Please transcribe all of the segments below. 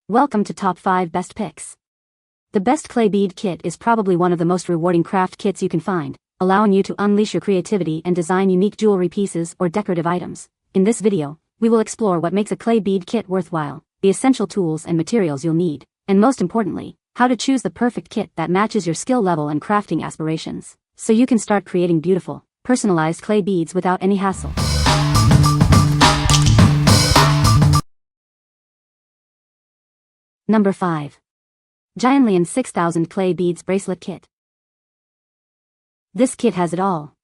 Welcome to Top 5 Best Picks. The Best Clay Bead Kit is probably one of the most rewarding craft kits you can find, allowing you to unleash your creativity and design unique jewelry pieces or decorative items. In this video, we will explore what makes a clay bead kit worthwhile, the essential tools and materials you'll need, and most importantly, how to choose the perfect kit that matches your skill level and crafting aspirations, so you can start creating beautiful, personalized clay beads without any hassle. Number 5. Gionlion 6000 Clay Beads Bracelet Kit. This kit has it all.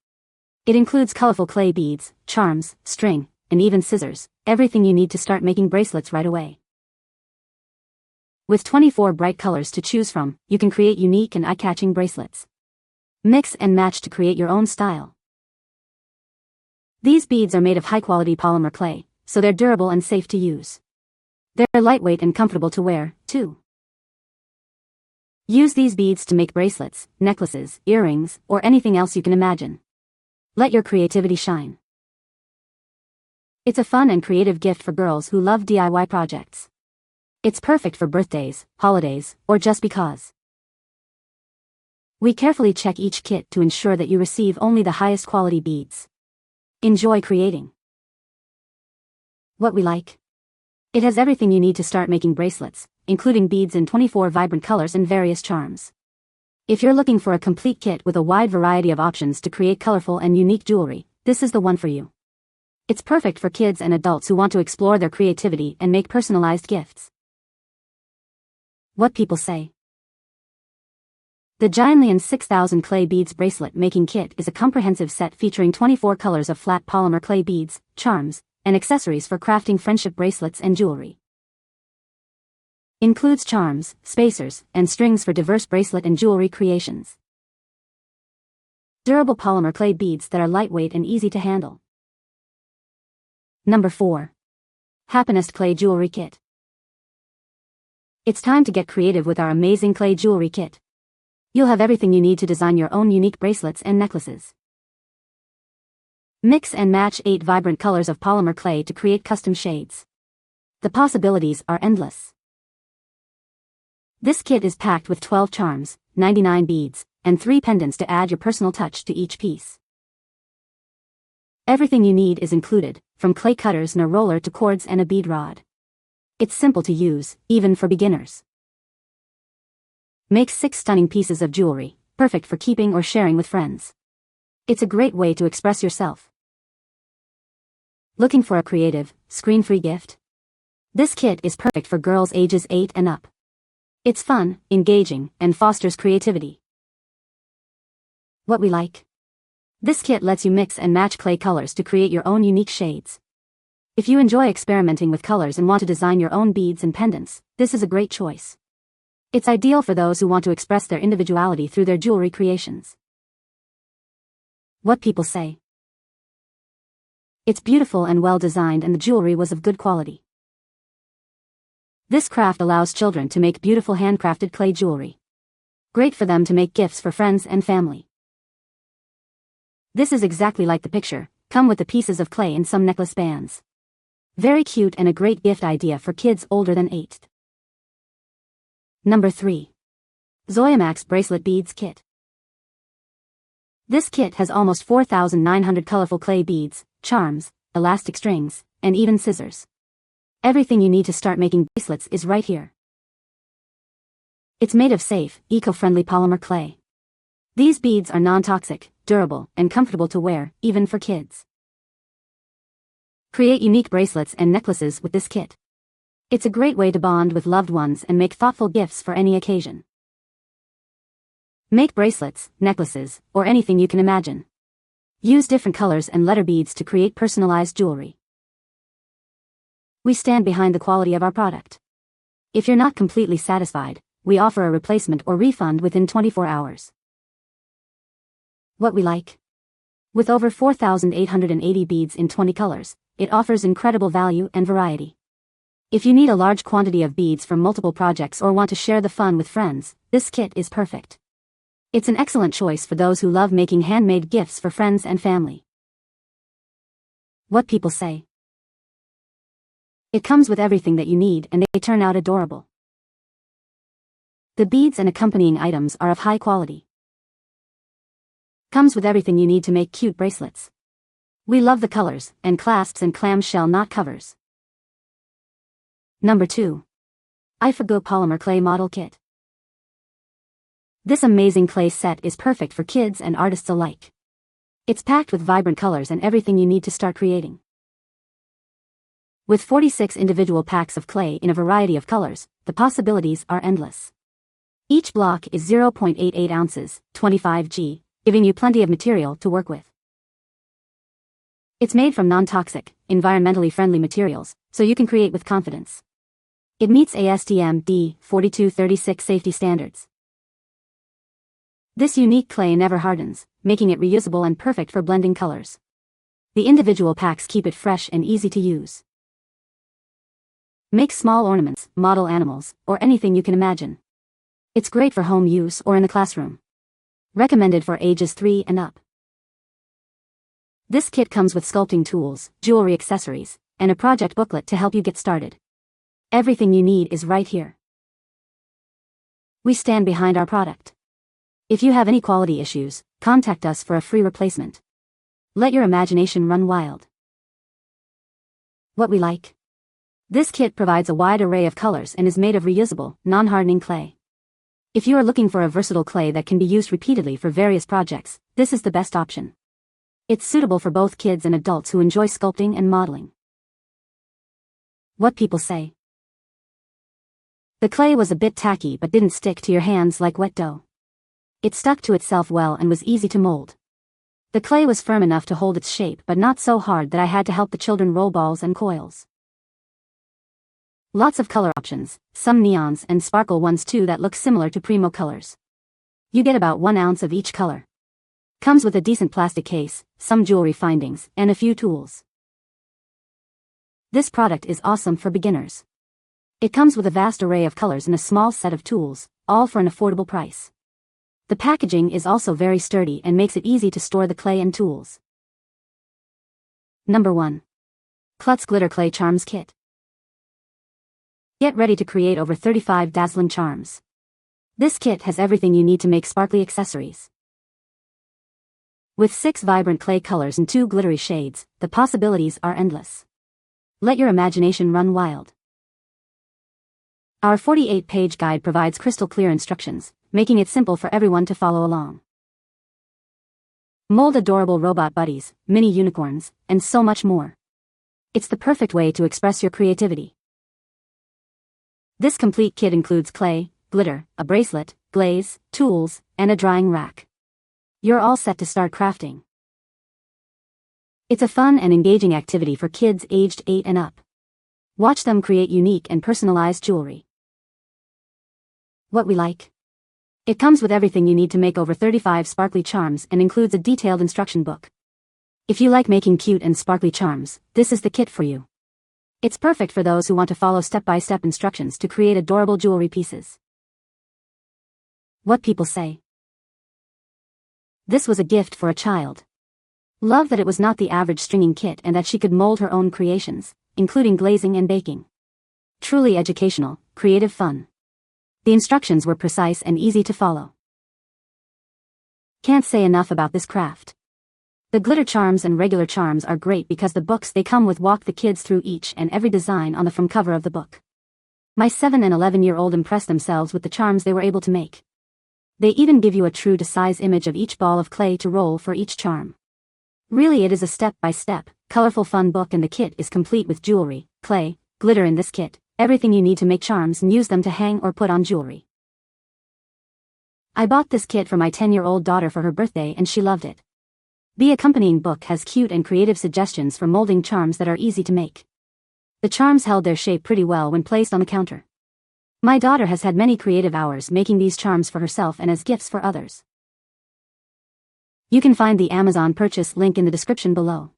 It includes colorful clay beads, charms, string, and even scissors, everything you need to start making bracelets right away. With 24 bright colors to choose from, you can create unique and eye-catching bracelets. Mix and match to create your own style. These beads are made of high-quality polymer clay, so they're durable and safe to use. They're lightweight and comfortable to wear, too. Use these beads to make bracelets, necklaces, earrings, or anything else you can imagine. Let your creativity shine. It's a fun and creative gift for girls who love DIY projects. It's perfect for birthdays, holidays, or just because. We carefully check each kit to ensure that you receive only the highest quality beads. Enjoy creating. What we like. It has everything you need to start making bracelets, including beads in 24 vibrant colors and various charms. If you're looking for a complete kit with a wide variety of options to create colorful and unique jewelry, this is the one for you. It's perfect for kids and adults who want to explore their creativity and make personalized gifts. What people say. The Gionlion 6000 Clay Beads Bracelet Making Kit is a comprehensive set featuring 24 colors of flat polymer clay beads, charms, and accessories for crafting friendship bracelets and jewelry. Includes charms, spacers, and strings for diverse bracelet and jewelry creations. Durable polymer clay beads that are lightweight and easy to handle. Number 4. Hapinest Clay Jewelry Kit. It's time to get creative with our amazing clay jewelry kit. You'll have everything you need to design your own unique bracelets and necklaces. Mix and match 8 vibrant colors of polymer clay to create custom shades. The possibilities are endless. This kit is packed with 12 charms, 99 beads, and 3 pendants to add your personal touch to each piece. Everything you need is included, from clay cutters and a roller to cords and a bead rod. It's simple to use, even for beginners. Make 6 stunning pieces of jewelry, perfect for keeping or sharing with friends. It's a great way to express yourself. Looking for a creative, screen-free gift? This kit is perfect for girls ages 8 and up. It's fun, engaging, and fosters creativity. What we like. This kit lets you mix and match clay colors to create your own unique shades. If you enjoy experimenting with colors and want to design your own beads and pendants, this is a great choice. It's ideal for those who want to express their individuality through their jewelry creations. What people say. It's beautiful and well designed, and the jewelry was of good quality. This craft allows children to make beautiful handcrafted clay jewelry. Great for them to make gifts for friends and family. This is exactly like the picture, come with the pieces of clay and some necklace bands. Very cute and a great gift idea for kids older than 8. Number 3. Zoyomax Bracelet Beads Kit. This kit has almost 4,900 colorful clay beads, charms, elastic strings, and even scissors. Everything you need to start making bracelets is right here. It's made of safe, eco-friendly polymer clay. These beads are non-toxic, durable, and comfortable to wear, even for kids. Create unique bracelets and necklaces with this kit. It's a great way to bond with loved ones and make thoughtful gifts for any occasion. Make bracelets, necklaces, or anything you can imagine. Use different colors and letter beads to create personalized jewelry. We stand behind the quality of our product. If you're not completely satisfied, we offer a replacement or refund within 24 hours. What we like. With over 4,880 beads in 20 colors, it offers incredible value and variety. If you need a large quantity of beads for multiple projects or want to share the fun with friends, this kit is perfect. It's an excellent choice for those who love making handmade gifts for friends and family. What people say. It comes with everything that you need and they turn out adorable. The beads and accompanying items are of high quality. Comes with everything you need to make cute bracelets. We love the colors, and clasps and clamshell knot covers. Number 2. IFERGOO Polymer Clay Model Kit. This amazing clay set is perfect for kids and artists alike. It's packed with vibrant colors and everything you need to start creating. With 46 individual packs of clay in a variety of colors, the possibilities are endless. Each block is 0.88 ounces, 25 g, giving you plenty of material to work with. It's made from non-toxic, environmentally friendly materials, so you can create with confidence. It meets ASTM D4236 safety standards. This unique clay never hardens, making it reusable and perfect for blending colors. The individual packs keep it fresh and easy to use. Make small ornaments, model animals, or anything you can imagine. It's great for home use or in the classroom. Recommended for ages 3 and up. This kit comes with sculpting tools, jewelry accessories, and a project booklet to help you get started. Everything you need is right here. We stand behind our product. If you have any quality issues, contact us for a free replacement. Let your imagination run wild. What we like. This kit provides a wide array of colors and is made of reusable, non-hardening clay. If you are looking for a versatile clay that can be used repeatedly for various projects, this is the best option. It's suitable for both kids and adults who enjoy sculpting and modeling. What people say. The clay was a bit tacky but didn't stick to your hands like wet dough. It stuck to itself well and was easy to mold. The clay was firm enough to hold its shape but not so hard that I had to help the children roll balls and coils. Lots of color options, some neons and sparkle ones too that look similar to Primo colors. You get about 1 ounce of each color. Comes with a decent plastic case, some jewelry findings, and a few tools. This product is awesome for beginners. It comes with a vast array of colors and a small set of tools, all for an affordable price. The packaging is also very sturdy and makes it easy to store the clay and tools. Number 1. Klutz Glitter Clay Charms Kit. Get ready to create over 35 dazzling charms. This kit has everything you need to make sparkly accessories. With 6 vibrant clay colors and 2 glittery shades, the possibilities are endless. Let your imagination run wild. Our 48-page guide provides crystal clear instructions, making it simple for everyone to follow along. Mold adorable robot buddies, mini unicorns, and so much more. It's the perfect way to express your creativity. This complete kit includes clay, glitter, a bracelet, glaze, tools, and a drying rack. You're all set to start crafting. It's a fun and engaging activity for kids aged 8 and up. Watch them create unique and personalized jewelry. What we like. It comes with everything you need to make over 35 sparkly charms and includes a detailed instruction book. If you like making cute and sparkly charms, this is the kit for you. It's perfect for those who want to follow step-by-step instructions to create adorable jewelry pieces. What people say. This was a gift for a child. Love that it was not the average stringing kit and that she could mold her own creations, including glazing and baking. Truly educational, creative fun. The instructions were precise and easy to follow. Can't say enough about this craft. The glitter charms and regular charms are great because the books they come with walk the kids through each and every design on the front cover of the book. My 7 and 11-year-old impressed themselves with the charms they were able to make. They even give you a true-to-size image of each ball of clay to roll for each charm. Really, it is a step-by-step, colorful fun book, and the kit is complete with jewelry, clay, glitter in this kit, everything you need to make charms and use them to hang or put on jewelry. I bought this kit for my 10-year-old daughter for her birthday and she loved it. The accompanying book has cute and creative suggestions for molding charms that are easy to make. The charms held their shape pretty well when placed on the counter. My daughter has had many creative hours making these charms for herself and as gifts for others. You can find the Amazon purchase link in the description below.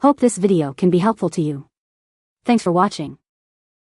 Hope this video can be helpful to you. Thanks for watching.